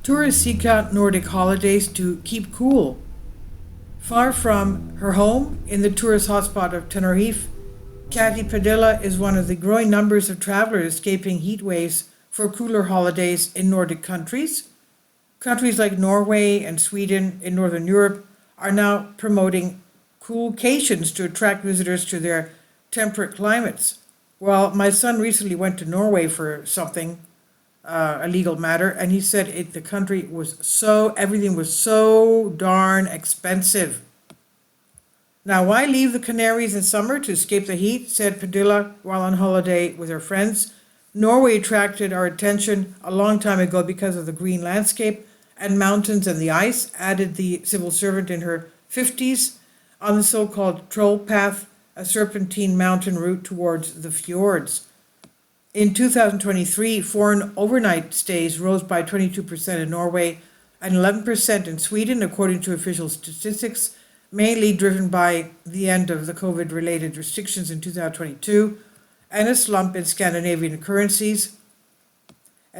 Tourists seek out Nordic holidays to keep cool. Far from her home in the tourist hotspot of Tenerife, Kathy Padilla is one of the growing numbers of travelers escaping heat waves for cooler holidays in Nordic countries. Countries like Norway and Sweden in Northern Europe are now promoting coolcations to attract visitors to their temperate climates. Well, my son recently went to Norway for something, a legal matter, and he said the country was everything was so darn expensive. Now, why leave the Canaries in summer to escape the heat, said Padilla while on holiday with her friends. Norway attracted our attention a long time ago because of the green landscape and mountains and the ice, added the civil servant in her 50s, on the so-called Troll Path, a serpentine mountain route towards the fjords. In 2023, foreign overnight stays rose by 22% in Norway and 11% in Sweden, according to official statistics, mainly driven by the end of the COVID-related restrictions in 2022 and a slump in Scandinavian currencies.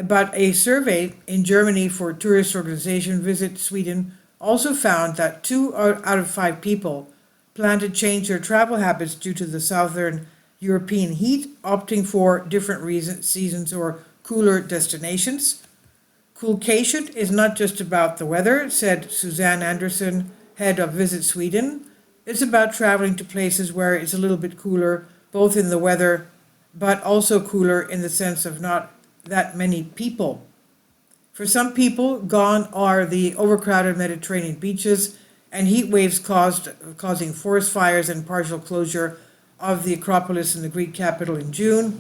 But a survey in Germany for tourist organization Visit Sweden also found that 2 out of 5 people plan to change their travel habits due to the southern European heat, opting for different seasons or cooler destinations. Coolcation is not just about the weather, said Suzanne Anderson, head of Visit Sweden. It's about traveling to places where it's a little bit cooler, both in the weather, but also cooler in the sense of not that many people. For some people, gone are the overcrowded Mediterranean beaches and heat waves causing forest fires and partial closure of the Acropolis in the Greek capital in June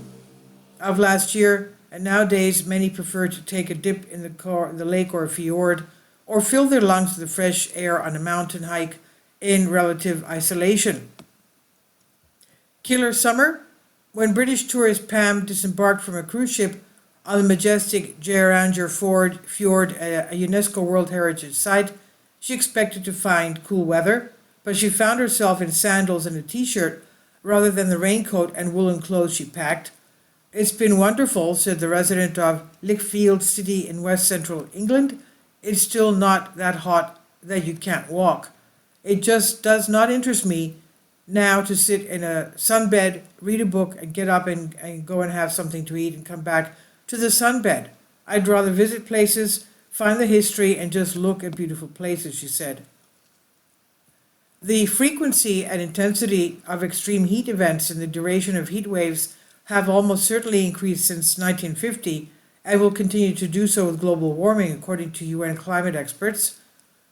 of last year. And nowadays, many prefer to take a dip in the lake or fjord, or fill their lungs with the fresh air on a mountain hike in relative isolation. Killer summer? When British tourist Pam disembarked from a cruise ship on the majestic Geiranger Fjord, a UNESCO World Heritage Site, she expected to find cool weather, but she found herself in sandals and a t-shirt rather than the raincoat and woolen clothes she packed. It's been wonderful, said the resident of Lichfield City in west central England. It's still not that hot that you can't walk. It just does not interest me now to sit in a sunbed, read a book, and get up and go and have something to eat and come back to the sunbed. I'd rather visit places, find the history, and just look at beautiful places, she said. The frequency and intensity of extreme heat events and the duration of heat waves have almost certainly increased since 1950 and will continue to do so with global warming, according to UN climate experts.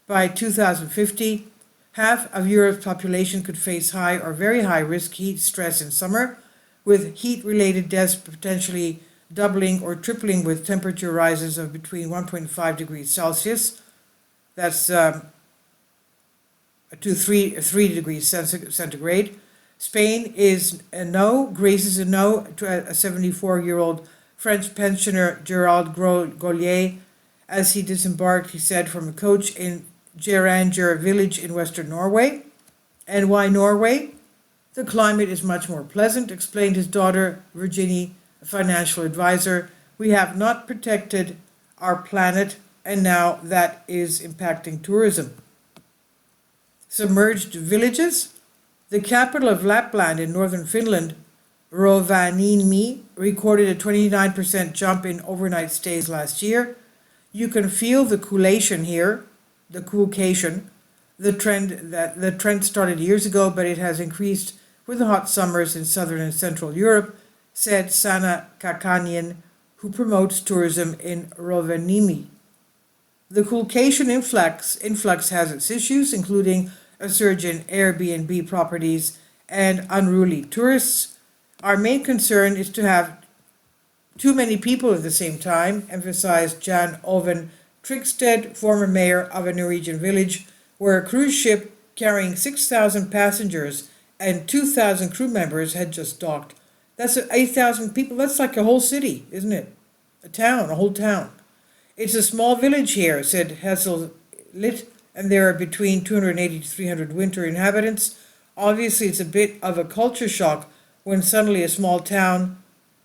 By 2050, half of Europe's population could face high or very high risk heat stress in summer, with heat-related deaths potentially doubling or tripling with temperature rises of between 1.5 degrees Celsius, that's to 3 degrees centigrade. Spain is a no, Greece is a no, to a 74-year-old French pensioner Gerald Gaulier, as he disembarked, he said, from a coach in Geiranger village in western Norway. And why Norway? The climate is much more pleasant, explained his daughter Virginie, a financial advisor. We have not protected our planet, and now that is impacting tourism. Submerged villages? The capital of Lapland in northern Finland, Rovaniemi, recorded a 29% jump in overnight stays last year. You can feel the coolation here, the coolcation. The trend started years ago, but it has increased with the hot summers in southern and central Europe, said Sanna Kakanian, who promotes tourism in Rovaniemi. The coolcation influx has its issues, including a surge in Airbnb properties and unruly tourists. Our main concern is to have too many people at the same time, emphasized Jan Oven Trigsted, former mayor of a Norwegian village where a cruise ship carrying 6,000 passengers and 2,000 crew members had just docked. That's 8,000 people. That's like a whole city, isn't it? A whole town. It's a small village here, said Hessel Litt, and there are between 280 to 300 winter inhabitants. Obviously, it's a bit of a culture shock when suddenly a small town,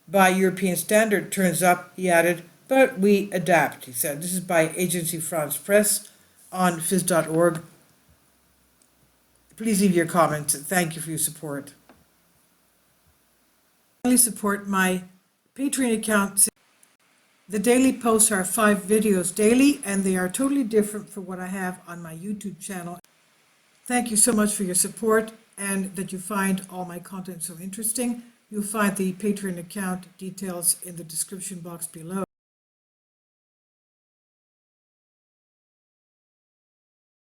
by European standard, turns up, he added, but we adapt, he said. This is by Agency France Presse on phys.org. Please leave your comments, and thank you for your support. Finally, support my Patreon account. The daily posts are 5 videos daily, and they are totally different from what I have on my YouTube channel. Thank you so much for your support and that you find all my content so interesting. You'll find the Patreon account details in the description box below.